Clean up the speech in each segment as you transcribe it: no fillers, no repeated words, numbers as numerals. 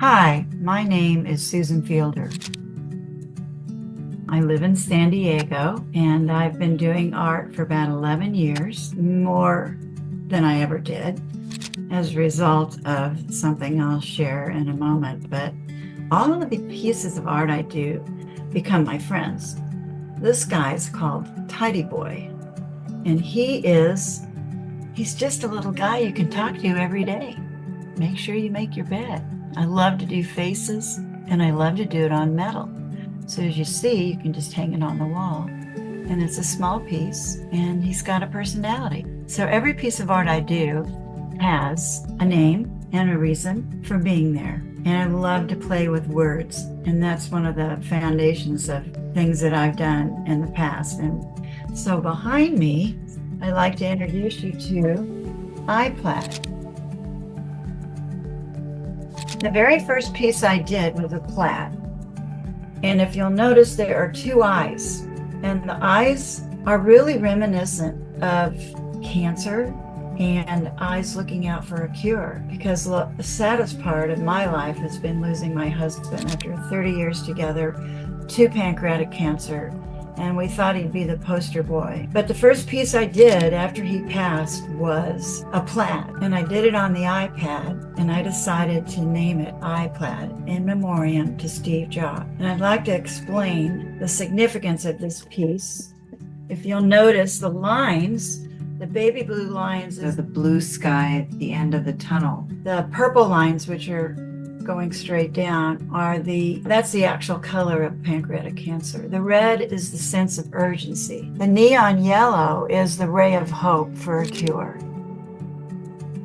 Hi, my name is Susan Fielder. I live in San Diego and I've been doing art for about 11 years, more than I ever did, as a result of something I'll share in a moment. But all of the pieces of art I do become my friends. This guy's called Tidy Boy, and he's just a little guy you can talk to every day. Make sure you make your bed. I love to do faces and I love to do it on metal. So as you see, you can just hang it on the wall. And it's a small piece and he's got a personality. So every piece of art I do has a name and a reason for being there. And I love to play with words. And that's one of the foundations of things that I've done in the past. And so behind me, I'd like to introduce you to iPlaid. The very first piece I did was a plaid. And if you'll notice, there are two eyes. And the eyes are really reminiscent of cancer and eyes looking out for a cure. Because the saddest part of my life has been losing my husband after 30 years together to pancreatic cancer. And we thought he'd be the poster boy. But the first piece I did after he passed was a plaid. And I did it on the iPad, and I decided to name it iPlaid in memoriam to Steve Jobs. And I'd like to explain the significance of this piece. If you'll notice the lines, the baby blue lines are the blue sky at the end of the tunnel. The purple lines, which are going straight down, that's the actual color of pancreatic cancer. The red is the sense of urgency. The neon yellow is the ray of hope for a cure.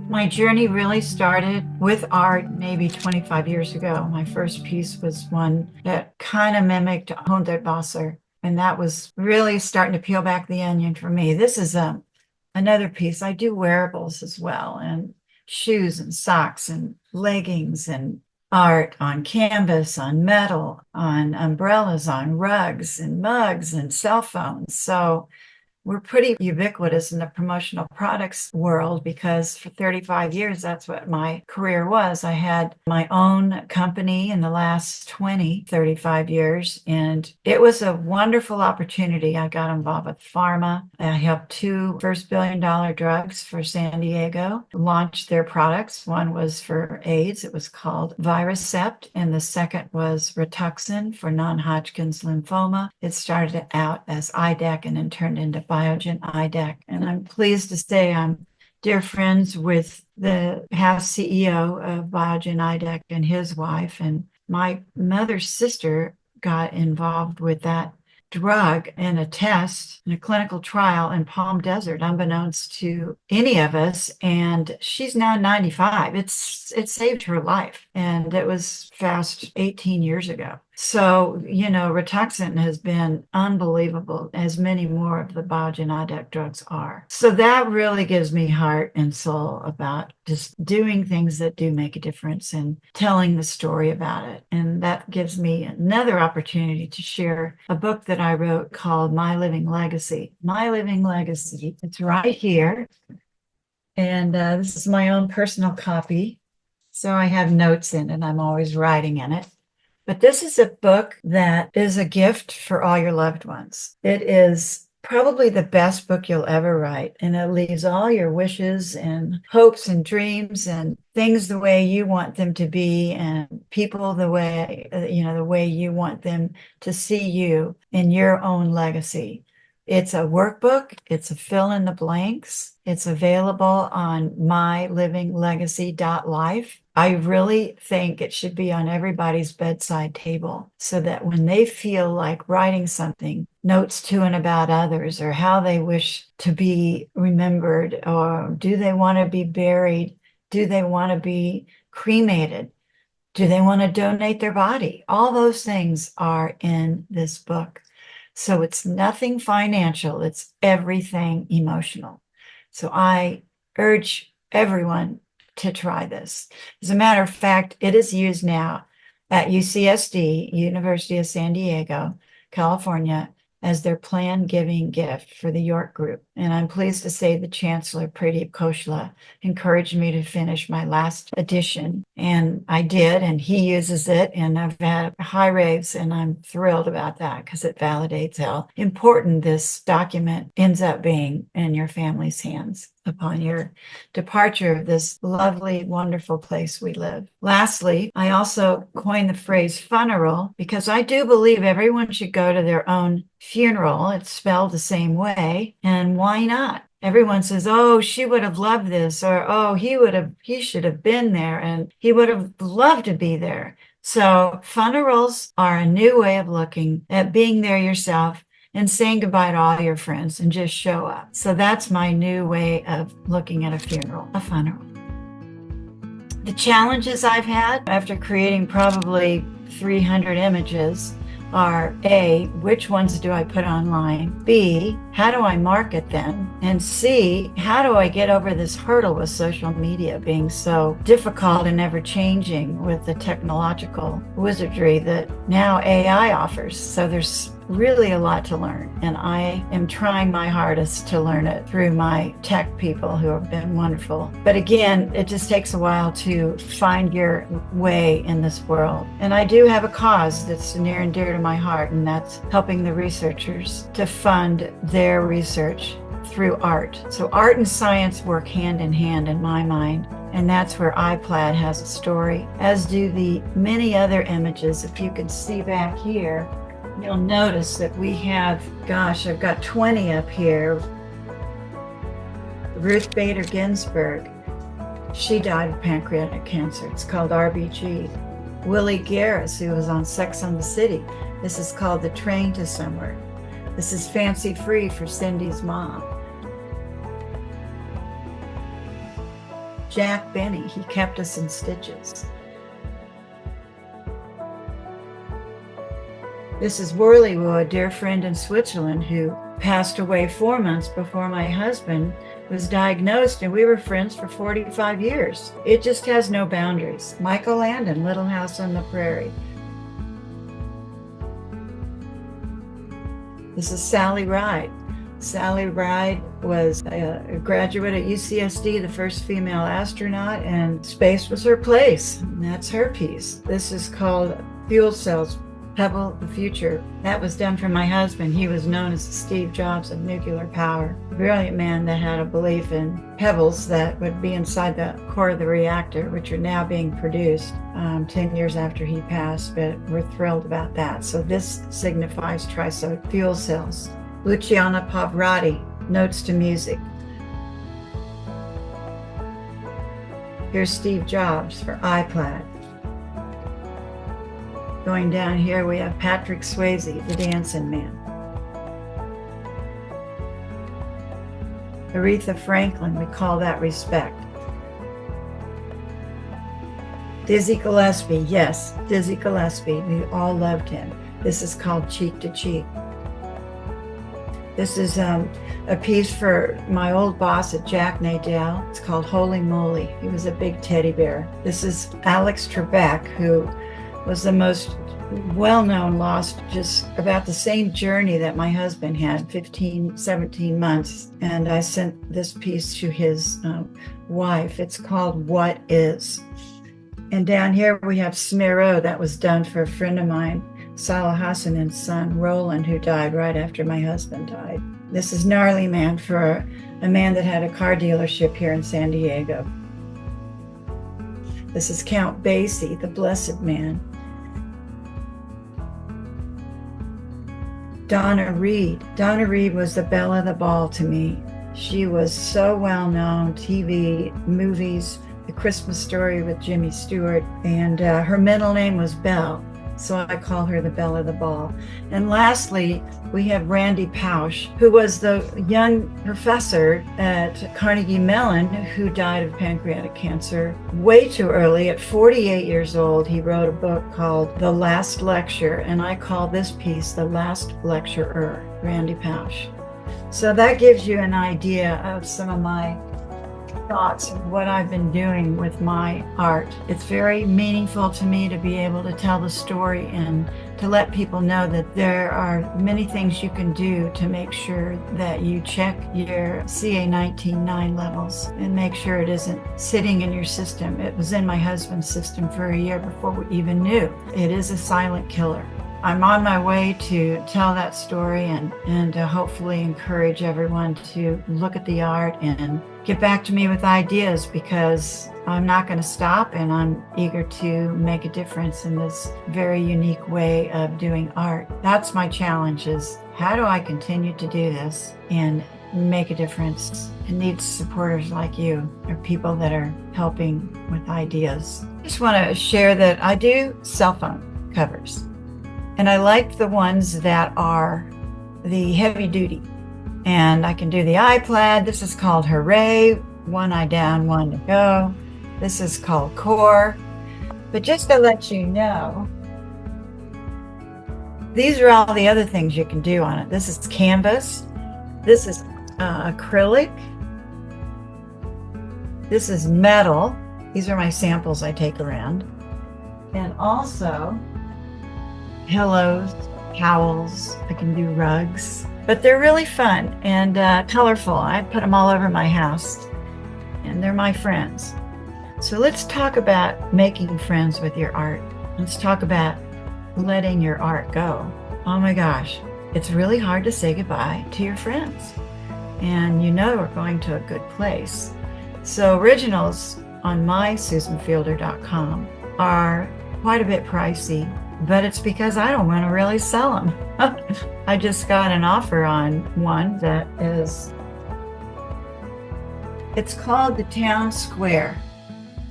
My journey really started with art maybe 25 years ago. My first piece was one that kind of mimicked Hundertwasser, and that was really starting to peel back the onion for me. This is another piece. I do wearables as well, and shoes and socks and leggings and art on canvas, on metal, on umbrellas, on rugs and mugs and cell phones. So we're pretty ubiquitous in the promotional products world because for 35 years, that's what my career was. I had my own company in the last 35 years, and it was a wonderful opportunity. I got involved with pharma. I helped two first billion-dollar drugs for San Diego launch their products. One was for AIDS. It was called Virusept, and the second was Rituxan for non-Hodgkin's lymphoma. It started out as IDEC and then turned into Biogen IDEC. And I'm pleased to say I'm dear friends with the past CEO of Biogen IDEC and his wife. And my mother's sister got involved with that drug in a test, in a clinical trial in Palm Desert, unbeknownst to any of us. And she's now 95. It saved her life. And it was fast 18 years ago. So, Rituxan has been unbelievable, as many more of the Biogen IDEC drugs are. So that really gives me heart and soul about just doing things that do make a difference and telling the story about it. And that gives me another opportunity to share a book that I wrote called My Living Legacy. My Living Legacy. It's right here. And this is my own personal copy. So I have notes in it. I'm always writing in it. But this is a book that is a gift for all your loved ones. It is probably the best book you'll ever write. And it leaves all your wishes and hopes and dreams and things the way you want them to be, and people the way you want them to see you in your own legacy. It's a workbook. It's a fill in the blanks. It's available on mylivinglegacy.life. I really think it should be on everybody's bedside table so that when they feel like writing something, notes to and about others, or how they wish to be remembered, or do they want to be buried? Do they want to be cremated? Do they want to donate their body? All those things are in this book. So it's nothing financial, it's everything emotional. So I urge everyone to try this. As a matter of fact, it is used now at UCSD, University of San Diego, California, as their planned giving gift for the York group. And I'm pleased to say the Chancellor, Pradeep Khoshla, encouraged me to finish my last edition. And I did, and he uses it. And I've had high raves, and I'm thrilled about that because it validates how important this document ends up being in your family's hands upon your departure of this lovely, wonderful place we live. Lastly, I also coined the phrase funeral because I do believe everyone should go to their own funeral. It's spelled the same way. And why not? Everyone says, oh, she would have loved this, or oh, he should have been there, and he would have loved to be there. So funerals are a new way of looking at being there yourself and saying goodbye to all your friends and just show up. So that's my new way of looking at a funeral. The challenges I've had after creating probably 300 images are A, which ones do I put online? B, how do I market them? And C, how do I get over this hurdle with social media being so difficult and ever changing with the technological wizardry that now AI offers? So there's really a lot to learn, and I am trying my hardest to learn it through my tech people who have been wonderful. But again, it just takes a while to find your way in this world. And I do have a cause that's near and dear to my heart, and that's helping the researchers to fund their research through art. So art and science work hand in hand in my mind. And that's where iPlaid has a story, as do the many other images. If you can see back here, you'll notice that we have, gosh, I've got 20 up here. Ruth Bader Ginsburg, she died of pancreatic cancer. It's called RBG. Willie Garris, who was on Sex and the City. This is called The Train to Somewhere. This is Fancy Free for Cindy's mom. Jack Benny, he kept us in stitches. This is Whirlywoo, a dear friend in Switzerland who passed away 4 months before my husband was diagnosed, and we were friends for 45 years. It just has no boundaries. Michael Landon, Little House on the Prairie. This is Sally Ride. Sally Ride was a graduate at UCSD, the first female astronaut, and space was her place. And that's her piece. This is called Fuel Cells, Pebble the Future. That was done for my husband. He was known as the Steve Jobs of nuclear power. A brilliant man that had a belief in pebbles that would be inside the core of the reactor, which are now being produced 10 years after he passed, but we're thrilled about that. So this signifies TRISO fuel cells. Luciana Pavarotti, Notes to Music. Here's Steve Jobs for iPlaid. Going down here, we have Patrick Swayze, the Dancing Man. Aretha Franklin, we call that respect. Dizzy Gillespie, yes, Dizzy Gillespie, we all loved him. This is called Cheek to Cheek. This is a piece for my old boss at Jack Nadell. It's called Holy Moly. He was a big teddy bear. This is Alex Trebek, who was the most well-known, lost just about the same journey that my husband had, 15, 17 months. And I sent this piece to his wife. It's called What Is. And down here we have Smiro, that was done for a friend of mine, Salah Hassan's son, Roland, who died right after my husband died. This is Gnarly Man for a man that had a car dealership here in San Diego. This is Count Basie, the Blessed Man. Donna Reed. Donna Reed was the belle of the ball to me. She was so well known, TV, movies, The Christmas Story with Jimmy Stewart, and her middle name was Belle. So I call her the belle of the ball. And lastly, we have Randy Pausch, who was the young professor at Carnegie Mellon who died of pancreatic cancer way too early. At 48 years old, he wrote a book called The Last Lecture, and I call this piece The Last Lecturer, Randy Pausch. So that gives you an idea of some of my thoughts of what I've been doing with my art. It's very meaningful to me to be able to tell the story and to let people know that there are many things you can do to make sure that you check your CA19-9 levels and make sure it isn't sitting in your system. It was in my husband's system for a year before we even knew. It is a silent killer. I'm on my way to tell that story and to hopefully encourage everyone to look at the art and get back to me with ideas, because I'm not going to stop, and I'm eager to make a difference in this very unique way of doing art. That's my challenge, is how do I continue to do this and make a difference? It needs supporters like you, or people that are helping with ideas. I just want to share that I do cell phone covers. And I like the ones that are the heavy duty. And I can do the iPlaid. This is called Hooray, one eye down, one to go. This is called Core. But just to let you know, these are all the other things you can do on it. This is canvas. This is acrylic. This is metal. These are my samples I take around. And also pillows, towels. I can do rugs, but they're really fun and colorful. I put them all over my house, and they're my friends. So let's talk about making friends with your art. Let's talk about letting your art go. Oh my gosh, it's really hard to say goodbye to your friends, and you know we're going to a good place. So originals on mysusanfielder.com are quite a bit pricey, but it's because I don't want to really sell them. I just got an offer on one that is, it's called the Town Square.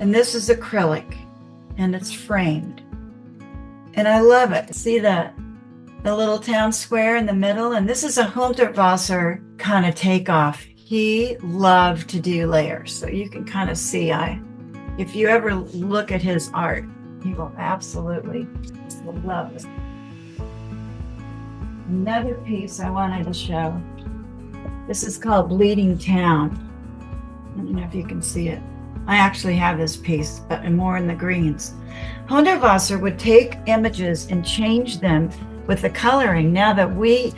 And this is acrylic and it's framed. And I love it. See the little town square in the middle? And this is a Hundertwasser kind of takeoff. He loved to do layers. So you can kind of see, if you ever look at his art, you will absolutely love it. Another piece I wanted to show. This is called Bleeding Town. I don't know if you can see it. I actually have this piece, but more in the greens. Hundertwasser would take images and change them with the coloring. Now that we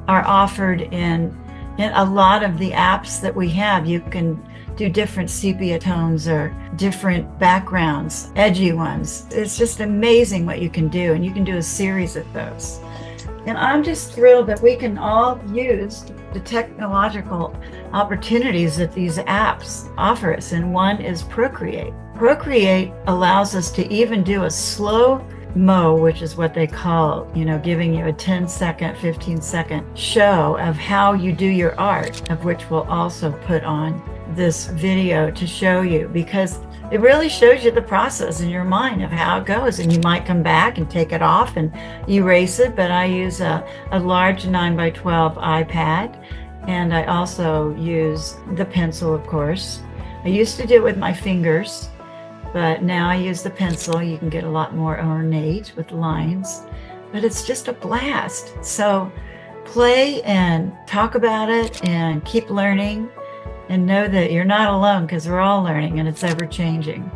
are offered in a lot of the apps that we have, you can do different sepia tones or different backgrounds, edgy ones. It's just amazing what you can do, and you can do a series of those. And I'm just thrilled that we can all use the technological opportunities that these apps offer us. And one is Procreate. Procreate allows us to even do a slow mo, which is what they call, giving you a 10-second, 15-second show of how you do your art, of which we'll also put on this video to show you, because it really shows you the process in your mind of how it goes. And you might come back and take it off and erase it, but I use a large 9x12 iPad, and I also use the pencil, of course. I used to do it with my fingers, but now I use the pencil. You can get a lot more ornate with lines, but it's just a blast. So play and talk about it and keep learning, and know that you're not alone, because we're all learning and it's ever changing.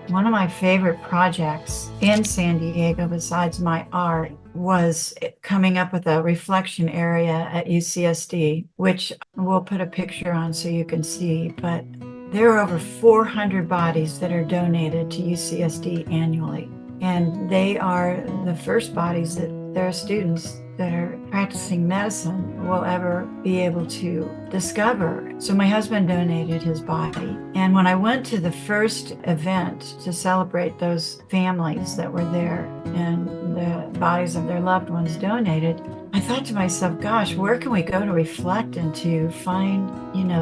One of my favorite projects in San Diego, besides my art, was coming up with a reflection area at UCSD, which we'll put a picture on so you can see. But there are over 400 bodies that are donated to UCSD annually. And they are the first bodies that their students that are practicing medicine will ever be able to discover. So my husband donated his body. And when I went to the first event to celebrate those families that were there and the bodies of their loved ones donated, I thought to myself, gosh, where can we go to reflect and to find,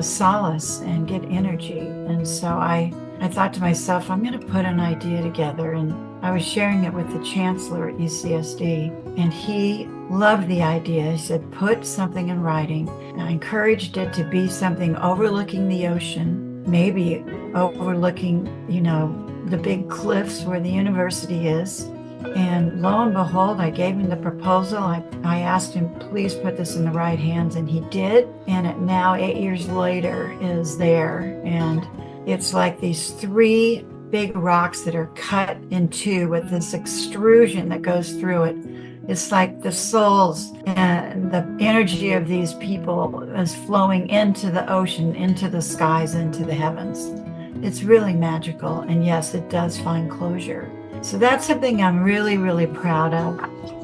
solace and get energy? And so I thought to myself, I'm going to put an idea together. And I was sharing it with the chancellor at UCSD, and he loved the idea. He said, put something in writing. And I encouraged it to be something overlooking the ocean, maybe overlooking, the big cliffs where the university is, And lo and behold, I gave him the proposal. I asked him, please put this in the right hands, and he did. And it now, 8 years later, is there. And it's like these 3 big rocks that are cut in 2 with this extrusion that goes through it. It's like the souls and the energy of these people is flowing into the ocean, into the skies, into the heavens. It's really magical. And yes, it does find closure. So that's something I'm really, really proud of.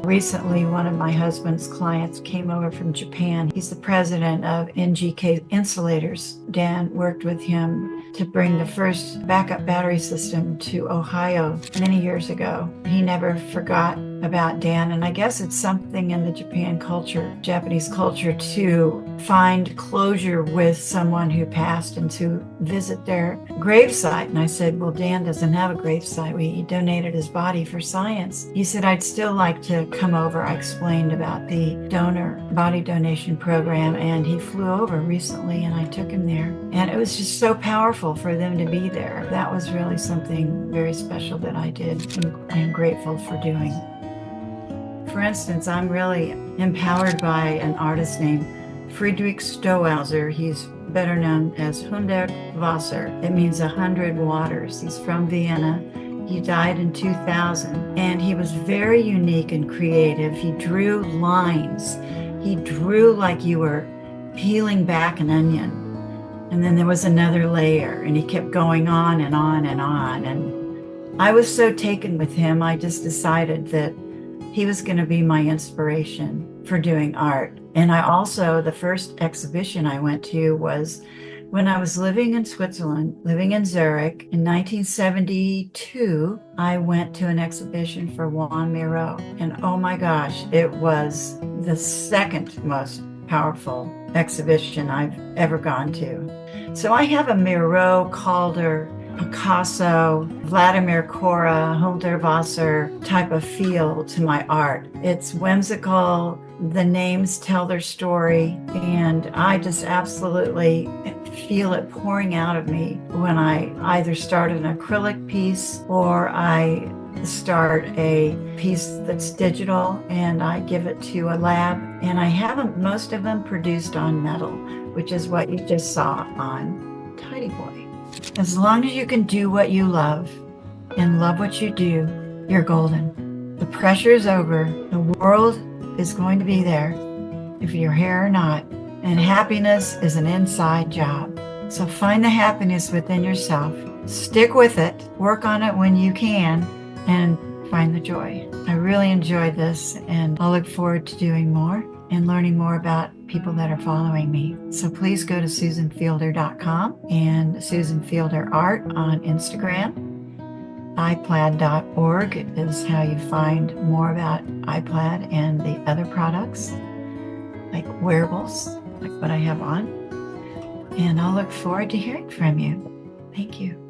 Recently, one of my husband's clients came over from Japan. He's the president of NGK Insulators. Dan worked with him to bring the first backup battery system to Ohio many years ago. He never forgot about Dan, and I guess it's something in the Japanese culture, to find closure with someone who passed and to visit their gravesite. And I said, well, Dan doesn't have a gravesite. He donated his body for science. He said, I'd still like to come over. I explained about the body donation program, and he flew over recently, and I took him there. And it was just so powerful for them to be there. That was really something very special that I did and I'm grateful for doing. For instance, I'm really empowered by an artist named Friedrich Stowhauser. He's better known as 100 Wasser. It means 100 waters. He's from Vienna. He died in 2000, and he was very unique and creative. He drew lines. He drew like you were peeling back an onion. And then there was another layer, and he kept going on and on and on. And I was so taken with him, I just decided that he was going to be my inspiration for doing art. And the first exhibition I went to was when I was living in Switzerland, living in Zurich in 1972. I went to an exhibition for Juan Miro, and oh my gosh, it was the second most powerful exhibition I've ever gone to. So I have a Miro, Calder, Picasso, Vladimir Cora, Hundertwasser type of feel to my art. It's whimsical. The names tell their story, and I just absolutely feel it pouring out of me when I either start an acrylic piece or I start a piece that's digital and I give it to a lab. And I have most of them produced on metal, which is what you just saw on Tidy Boy. As long as you can do what you love and love what you do, you're golden. The pressure is over. The world is going to be there if you're here or not. And happiness is an inside job. So find the happiness within yourself. Stick with it. Work on it when you can, and find the joy. I really enjoyed this, and I'll look forward to doing more and learning more about people that are following me. So please go to SusanFielder.com and Susan Fielder Art on Instagram. iPlaid.org is how you find more about iPlaid and the other products, like wearables, like what I have on. And I'll look forward to hearing from you. Thank you.